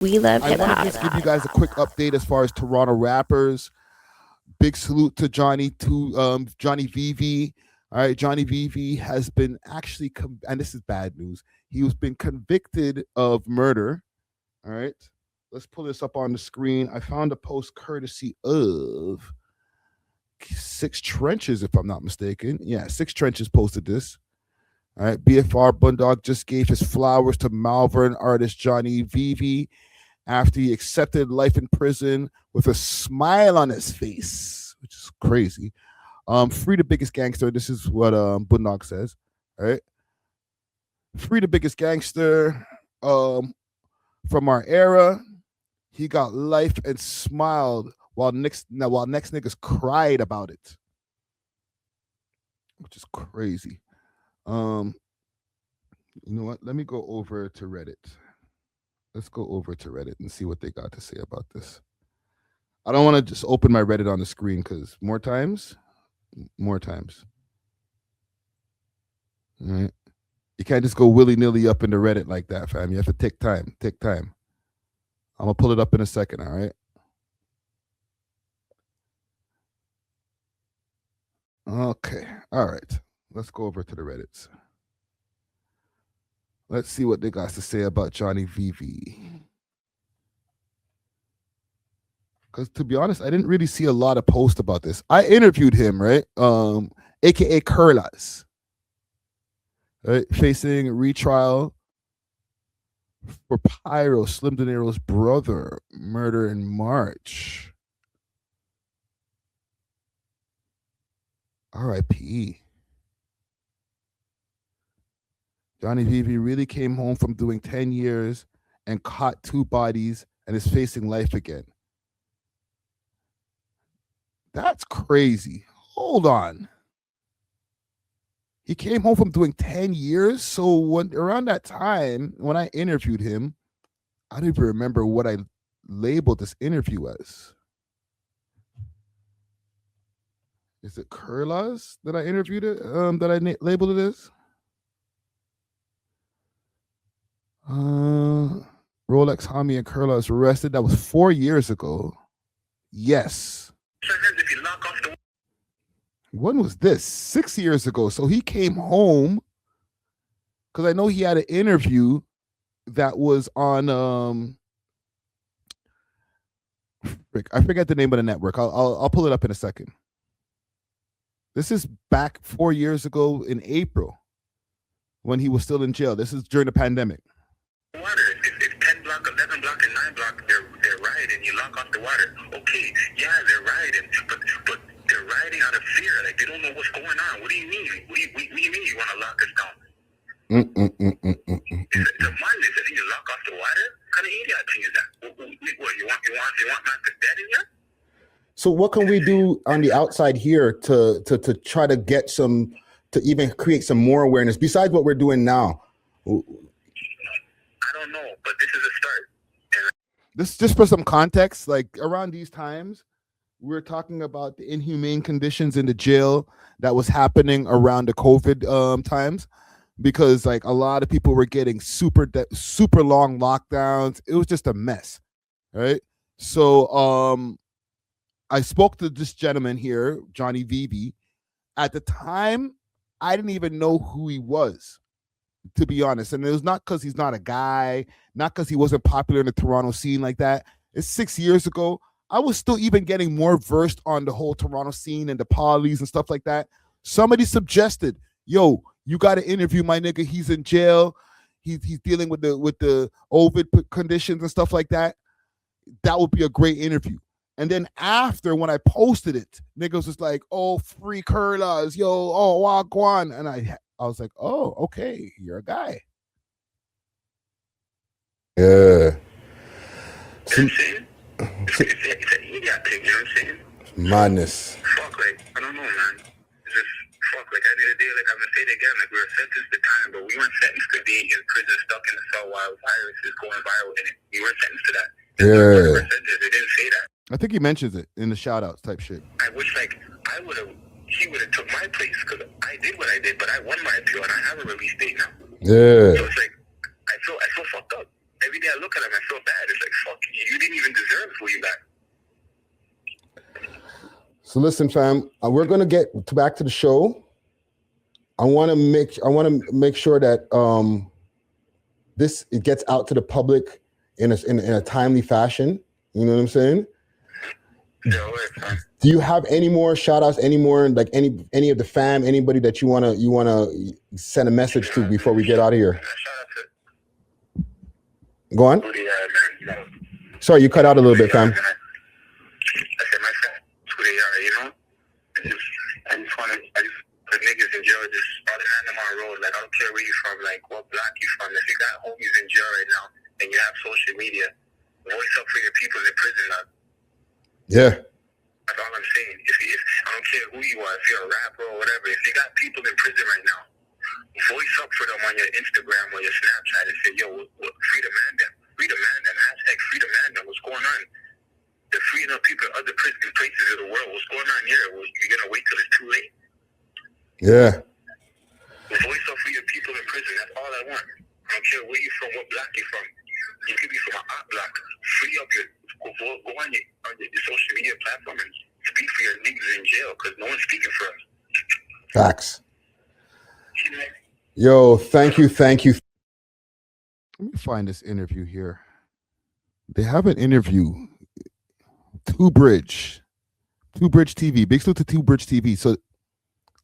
We love I hip want to hop. just give you guys a quick update as far as Toronto rappers. Big salute to Johnny Vivv. All right, Johnny Vivv has been actually, and this is bad news. He was been convicted of murder. All right, let's pull this up on the screen. I found a post courtesy of Six Trenches, if I'm not mistaken. Yeah, Six Trenches posted this. All right, BFR Bundog just gave his flowers to Malvern artist Johnny Vivv after he accepted life in prison with a smile on his face, which is crazy. Free the biggest gangster. This is what Bundog says. All right, free the biggest gangster from our era. He got life and smiled while next niggas cried about it, which is crazy. You know what? Let me go over to Reddit. Let's go over to Reddit and see what they got to say about this. I don't want to just open my Reddit on the screen because more times. All right. You can't just go willy-nilly up into Reddit like that, fam. You have to take time. I'm gonna pull it up in a second, all right? Okay. All right. Let's go over to the Reddits. Let's see what they got to say about Johnny Vivv. Because to be honest, I didn't really see a lot of posts about this. I interviewed him, right? AKA Curlas. Right? Facing retrial for Pyro, Slim De Niro's brother, murder in March. R.I.P. Johnny Vivv really came home from doing 10 years and caught 2 bodies and is facing life again. That's crazy. Hold on. He came home from doing 10 years. So when around that time, when I interviewed him, I don't even remember what I labeled this interview as. Is it Curlas that I interviewed it? That I labeled it as? Rolex, Hami, and Curlas arrested. That was 4 years ago. Yes. When was this? 6 years ago. So he came home because I know he had an interview that was on I forget the name of the network. I'll pull it up in a second. This is back 4 years ago in April when he was still in jail. This is during the pandemic. Water. If 10 block, 11 block, and 9 block, they're riding. You lock off the water. Okay, yeah, they're riding, but they're riding out of fear. Like they don't know what's going on. What do you mean? What do you mean you want to lock us down? It's a madness. I think you lock off the water. What kind of idiot thing is that? What you want not to dead in here? So what can we do on the outside here to try to get some, to even create some more awareness besides what we're doing now? I don't know, but this is a start. This just for some context, like around these times, we're talking about the inhumane conditions in the jail that was happening around the COVID times, because like a lot of people were getting super long lockdowns. It was just a mess, right? So I spoke to this gentleman here, Johnny Vivv. At the time, I didn't even know who he was, to be honest. And it was not because he's not a guy, not because he wasn't popular in the Toronto scene like that. It's 6 years ago. I was still even getting more versed on the whole Toronto scene and the polys and stuff like that. Somebody suggested, yo, you got to interview my nigga. He's in jail. He's dealing with the COVID conditions and stuff like that. That would be a great interview. And then after, when I posted it, niggas was like, oh, free curlers, yo, oh, wagwan. And I was like, oh, okay, you're a guy. Yeah. It's an idiot thing, you know what I'm saying? Madness. Fuck, like, I don't know, man. It's just, fuck, like, I need a day, like, I'm gonna say it again, like, we were sentenced to time, but we weren't sentenced to be in prison stuck in the cell while viruses going viral, and we weren't sentenced to that. Yeah. They didn't say that. I think he mentions it in the shout outs type shit. I wish, like, he would have took my place, because I did what I did, but I won my appeal, and I have a release date now. Yeah. So it's like, I feel fucked up. every day I look at him, I feel bad. It's like, fuck, you didn't even deserve who you got. So listen, fam, we're gonna get back to the show. I want to make sure that it gets out to the public in a timely fashion. You know what I'm saying? Yeah, do you have any more shout outs, any more like any of the fam, anybody that you wanna send a message to before we get out of here? Go on. Sorry, you cut out a little bit, fam. I said my friends, who they are, you know? The niggas in jail, just all the man them on the road. Like, I don't care where you from, like, what block you from. If you got homies in jail right now, and you have social media, voice up for your people in prison now. Yeah. That's all I'm saying. If I don't care who you are, if you're a rapper or whatever, if you got people in prison right now, voice up for them on your Instagram or your Snapchat and say, yo, free the man them. Free the man them. Hashtag free the man them. What's going on? They're freeing up people in other prison places of the world. What's going on here? You're going to wait till it's too late? Yeah. Voice up for your people in prison. That's all I want. I don't care where you're from, what block you're from. You could be from an art block. Free up go on your social media platform and speak for your niggas in jail because no one's speaking for us. Facts. Yo, thank you. Let me find this interview here. They have an interview. Two Bridge TV. Big salute to Two Bridge TV. So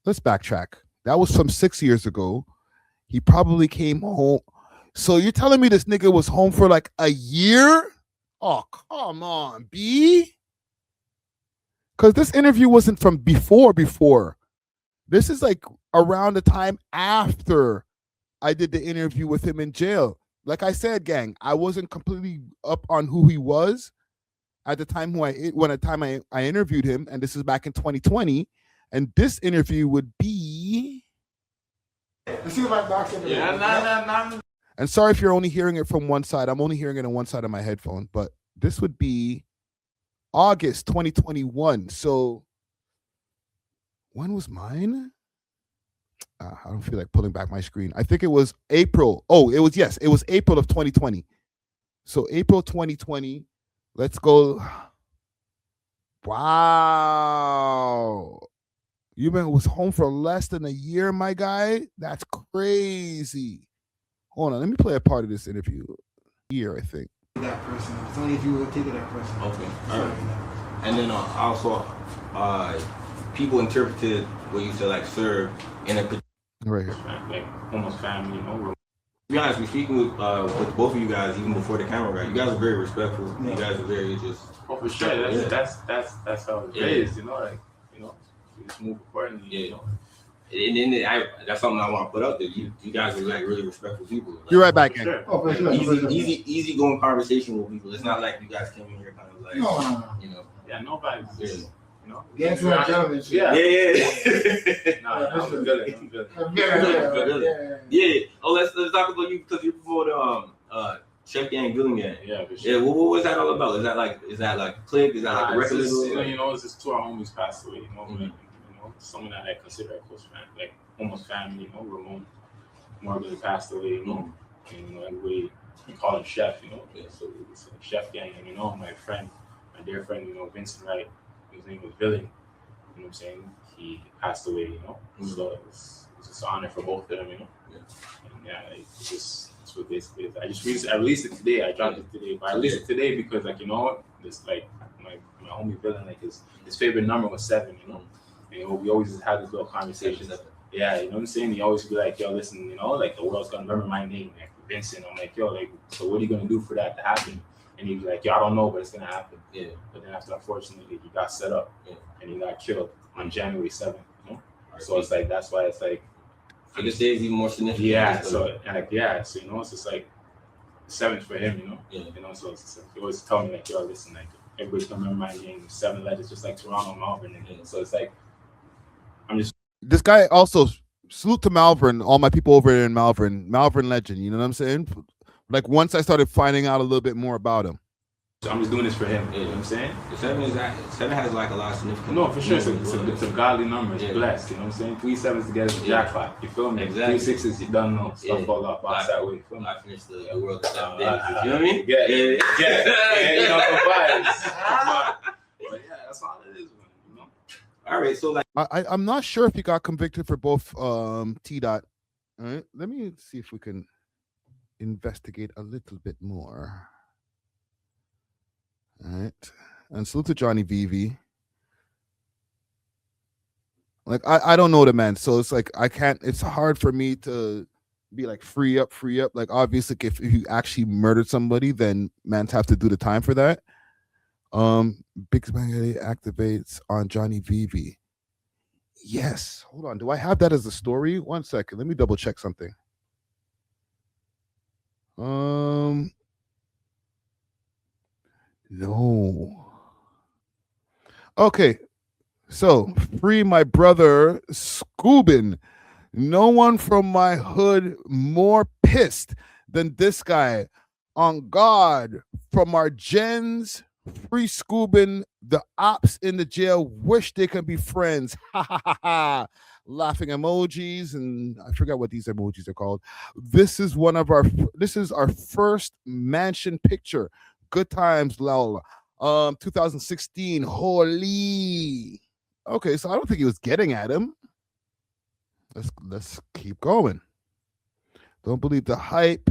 let's backtrack. That was from 6 years ago. He probably came home. So you're telling me this nigga was home for like a year? Oh, come on, B. Because this interview wasn't from before. This is like around the time after I did the interview with him in jail. Like I said, gang, I wasn't completely up on who he was at the time I interviewed him, and this is back in 2020. And this interview would be. And sorry if you're only hearing it from one side. I'm only hearing it on one side of my headphone, but this would be August 2021. So when was mine? I don't feel like pulling back my screen. I think it was April. Oh, it was April of 2020. So April 2020. Let's go. Wow. You was home for less than a year, my guy? That's crazy. Hold on, let me play a part of this interview. Here, I think. That person. It's only if you would take that person. Okay. All right. And then also, people interpreted what you said, like, serve in a right here, like almost family, you know. To be honest, we're speaking with both of you guys, even before the camera, right? You guys are very respectful. Yeah. You guys are very just. Oh, for sure. That's how it is, you know. Like, you know, we just move accordingly. Yeah. You know? And then that's something I want to put out there. You guys are like really respectful people. Like, you're right back in. Sure. Oh, for sure. Easy going conversation with people. It's not like you guys came in here kind of like, you know. Yeah, nobody's just, you know. Yeah, it's not gentlemen. Yeah. No, I'm good. Yeah. Oh, let's talk about you because you promote Chef Gang, Villain Gang. Yeah, for sure. Yeah, what was that all about? Is that like a clique? Is that like a record label? You know, it's just two of our homies passed away. You know, like, you know, someone that I consider a close friend, like almost family. You know, Ramon Morgan passed away. You know, and you know, everybody we call him Chef. You know, yeah, so it's a Chef Gang. And you know, my dear friend, you know, Vincent Wright. His name was Villain. You know what I'm saying? He passed away. You know, so it's just an honor for both of them. You know, and it's just. What basically is. I released it today. I dropped it today, but I released it today because, like, you know, this like my homie Villain, like his favorite number was 7. You know, and, you know, we always had these little conversations. Yeah, you know what I'm saying. He always be like, yo, listen, you know, like the world's gonna remember my name, like Vincent. I'm like, yo, like, so what are you gonna do for that to happen? And he'd be like, yo, I don't know, but it's gonna happen. Yeah. But then after, unfortunately, he got set up and he got killed on January 7th. You know, so it's like that's why it's like. For this day is even more significant. Yeah, so you know, it's just like 7th for him, you know. Yeah. You know, so it's just like, he always tell me like, yo, listen, like everybody's gonna remember my name, 7 letters, just like Toronto, Malvern, and so it's like I'm just. This guy also salute to Malvern, all my people over there in Malvern legend. You know what I'm saying? Like once I started finding out a little bit more about him, I'm just doing this for him. You know what I'm saying? The 7 has like a lot of significance. No, for sure. It's a godly number. It's blessed. You know what I'm saying? 3 7s together is a jackpot. You feel me? Exactly. 3 6s, you done know. Stuff fall off. Box that way. I finished the world in 7 days. You know what I mean? Yeah. You know, the vibes. But yeah, that's all it is, man. You know? All right, so like I'm not sure if he got convicted for both T dot. All right, let me see if we can investigate a little bit more. All right, and salute to Johnny Vivv. Like I don't know the man, so it's like I can't. It's hard for me to be like free up. Like obviously, if you actually murdered somebody, then man's have to do the time for that. Booggz activates on Johnny Vivv. Yes. Hold on. Do I have that as a story? 1 second. Let me double check something. No. Okay. So free my brother Scoobin. No one from my hood more pissed than this guy. On God, from our gens. Free Scoobin, the ops in the jail wish they could be friends. Ha ha ha ha. Laughing emojis, and I forgot what these emojis are called. This is our first mansion picture. Good times, lol. 2016. Holy. Okay, so I don't think he was getting at him. Let's keep going. Don't believe the hype.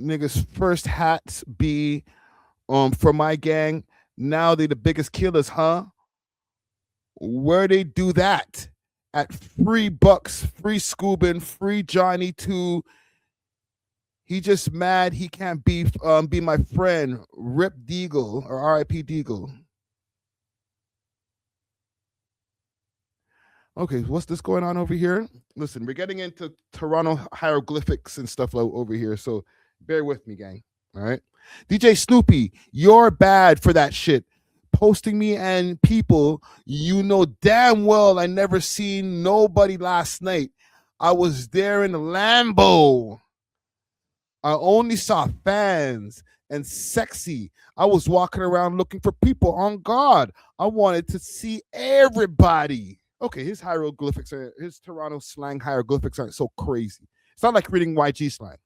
Niggas first hats be for my gang. Now they the biggest killers, huh? Where they do that? At free Booggz, free Scoobin, free Jonnie too. He just mad he can't be my friend. Rip Deagle or R.I.P. Deagle. Okay, what's this going on over here? Listen, we're getting into Toronto hieroglyphics and stuff over here, so bear with me, gang. All right. DJ Snoopy, you're bad for that shit. Posting me and people, you know damn well I never seen nobody last night. I was there in the Lambo. I only saw fans and sexy. I was walking around looking for people. On God, I wanted to see everybody. Okay, his Toronto slang hieroglyphics aren't so crazy. It's not like reading YG slang.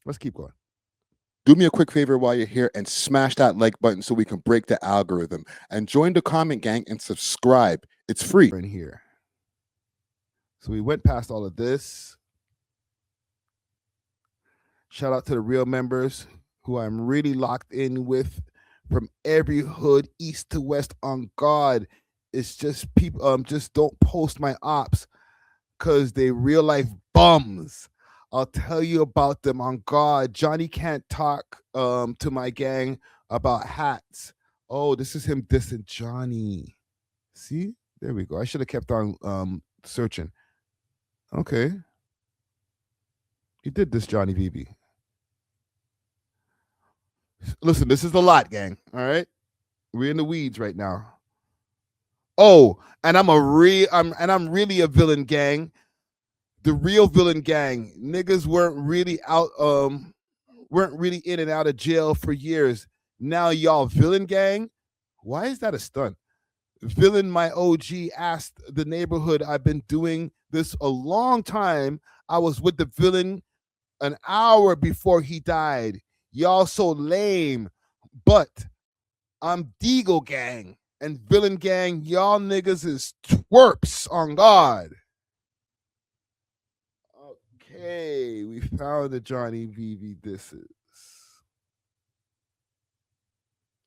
Let's keep going. Do me a quick favor while you're here and smash that like button so we can break the algorithm. And join the comment gang and subscribe. It's free. In here. So we went past all of this. Shout out to the real members who I'm really locked in with from every hood, east to west. On God, it's just people. Just don't post my ops because they real life bums. I'll tell you about them. On God, Johnny can't talk to my gang about hats. Oh, this is him dissing Johnny. See, there we go. I should have kept on searching. Okay, he did this, Johnny Vivv. Listen, this is a lot, gang. All right, we're in the weeds right now. Oh, and I'm really a villain, gang. The real villain gang. Niggas weren't really in and out of jail for years. Now y'all villain gang. Why is that a stunt? Villain, my OG asked the neighborhood. I've been doing this a long time. I was with the villain an hour before he died. Y'all so lame, but I'm Deagle gang and villain gang. Y'all niggas is twerps. On God. Okay, we found the Johnny Vivv disses.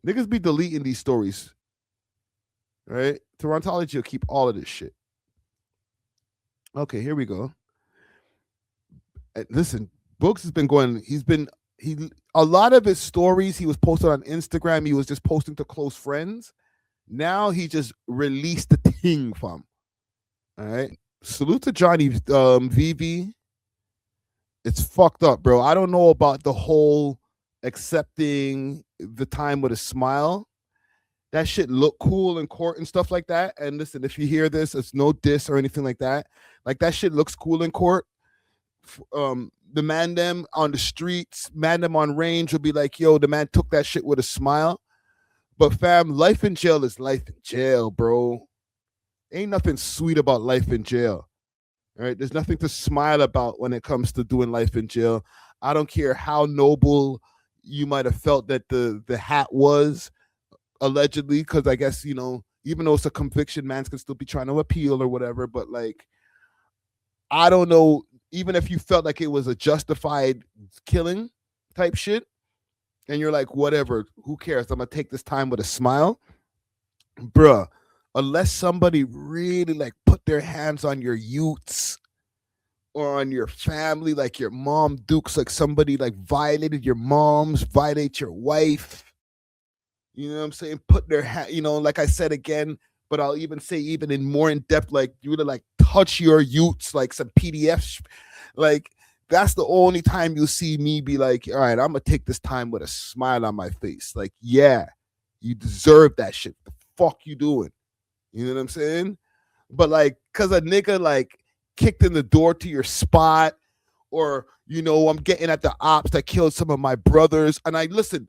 Niggas be deleting these stories. Right? Torontology will keep all of this shit. Okay, here we go. Listen, Booggz has been going, a lot of his stories he was posted on Instagram, he was just posting to close friends. Now he just released the thing from. All right. Salute to Johnny Vivv. It's fucked up, bro. I don't know about the whole accepting the time with a smile. That shit look cool in court and stuff like that. And listen, if you hear this, it's no diss or anything like that. Like that shit looks cool in court. the man them on the streets, man them on range will be like, yo, the man took that shit with a smile. But fam, life in jail is life in jail, bro. Ain't nothing sweet about life in jail. All right, there's nothing to smile about when it comes to doing life in jail. I don't care how noble you might have felt that the hat was, allegedly, because I guess, you know, even though it's a conviction, man can still be trying to appeal or whatever. But like, I don't know, even if you felt like it was a justified killing type shit, and you're like, whatever, who cares? I'm gonna take this time with a smile, bruh. Unless somebody really like put their hands on your youths or on your family, like your mom Dukes, like somebody like violated your mom's, violate your wife. You know what I'm saying? Put their hand, you know, like I said again, but I'll even say even in more in depth, like you would like touch your youths, like some PDFs, like that's the only time you'll see me be like, all right, I'm gonna take this time with a smile on my face. Like, yeah, you deserve that shit. The fuck you doing? You know what I'm saying? But like, cause a nigga like kicked in the door to your spot, or you know, I'm getting at the ops that killed some of my brothers. And I listen,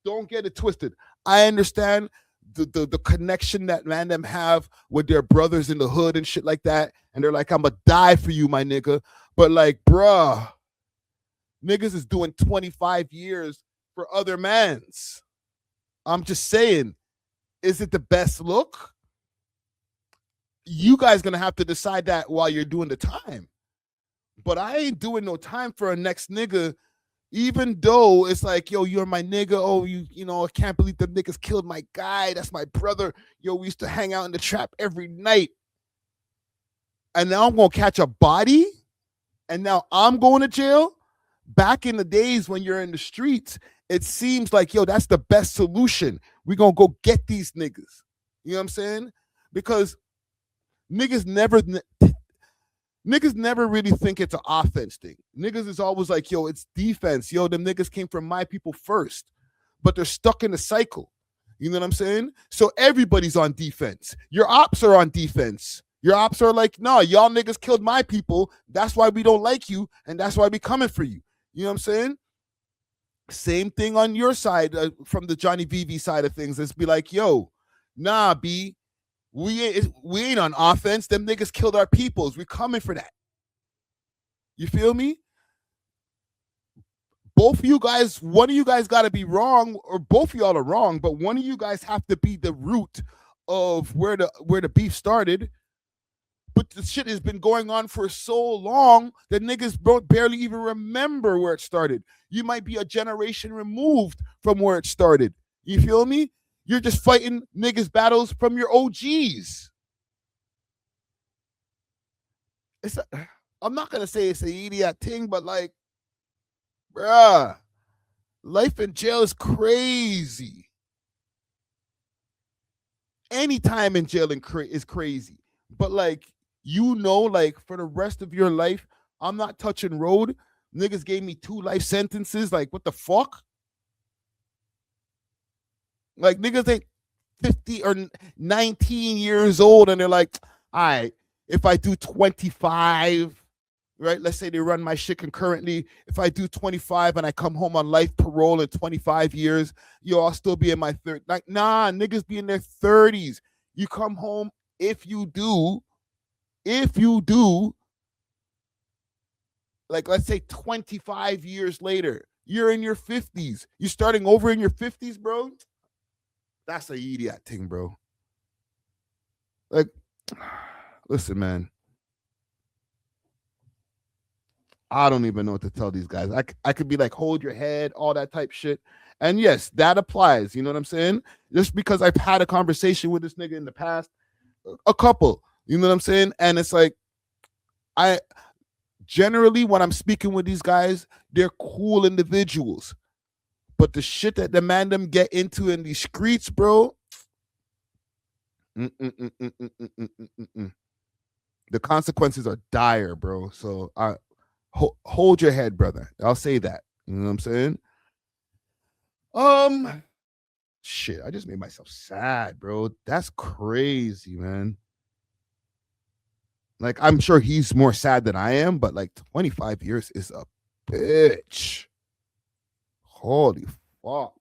don't get it twisted. I understand the connection that man them have with their brothers in the hood and shit like that. And they're like, I'ma die for you, my nigga. But like, bruh, niggas is doing 25 years for other mans. I'm just saying, is it the best look? You guys gonna have to decide that while you're doing the time. But I ain't doing no time for a next nigga, even though it's like, yo, you're my nigga. Oh, you know, I can't believe the niggas killed my guy. That's my brother. Yo, we used to hang out in the trap every night. And now I'm gonna catch a body, and now I'm going to jail. Back in the days when you're in the streets, it seems like, yo, that's the best solution. We're gonna go get these niggas. You know what I'm saying? Because niggas never really think it's an offense thing. Niggas is always like, yo, it's defense. Yo, them niggas came from my people first, but they're stuck in the cycle. You know what I'm saying? So everybody's on defense. Your ops are on defense. Your ops are like, no, y'all niggas killed my people. That's why we don't like you, and that's why we coming for you. You know what I'm saying? Same thing on your side, from the Jonnie Vivv side of things. Let's be like, yo, nah, B, we ain't on offense. Them niggas killed our peoples. We coming for that. You feel me? Both of you guys, one of you guys got to be wrong, or both of y'all are wrong, but one of you guys have to be the root of where the beef started. But the shit has been going on for so long that niggas barely even remember where it started. You might be a generation removed from where it started. You feel me? You're just fighting niggas battles from your OGs. I'm not going to say it's an idiot thing, but like, bruh, life in jail is crazy. Any time in jail is crazy. But like, you know, like for the rest of your life, I'm not touching road. Niggas gave me 2 life sentences. Like, what the fuck? Like, niggas ain't 50 or 19 years old and they're like, all right, if I do 25, right? Let's say they run my shit concurrently. If I do 25 and I come home on life parole in 25 years, yo, I'll still be in my 30s. Like, nah, niggas be in their 30s. You come home, if you do, like, let's say 25 years later, you're in your 50s. You're starting over in your 50s, bro. That's an idiot thing, bro. Like, listen, man. I don't even know what to tell these guys. I could be like, hold your head, all that type shit. And yes, that applies. You know what I'm saying? Just because I've had a conversation with this nigga in the past, a couple, you know what I'm saying? And it's like, I generally, when I'm speaking with these guys, they're cool individuals. But the shit that the man them get into in these streets, bro, the consequences are dire, bro. So hold your head, brother. I'll say that. You know what I'm saying? Shit, I just made myself sad, bro. That's crazy, man. Like, I'm sure he's more sad than I am, but like 25 years is a bitch. Holy fuck.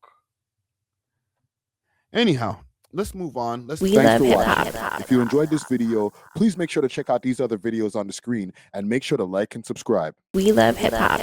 Anyhow, let's move on. Let's We Thanks love for hip watching. hop. If you enjoyed this video, please make sure to check out these other videos on the screen and make sure to like and subscribe. We love hip hop.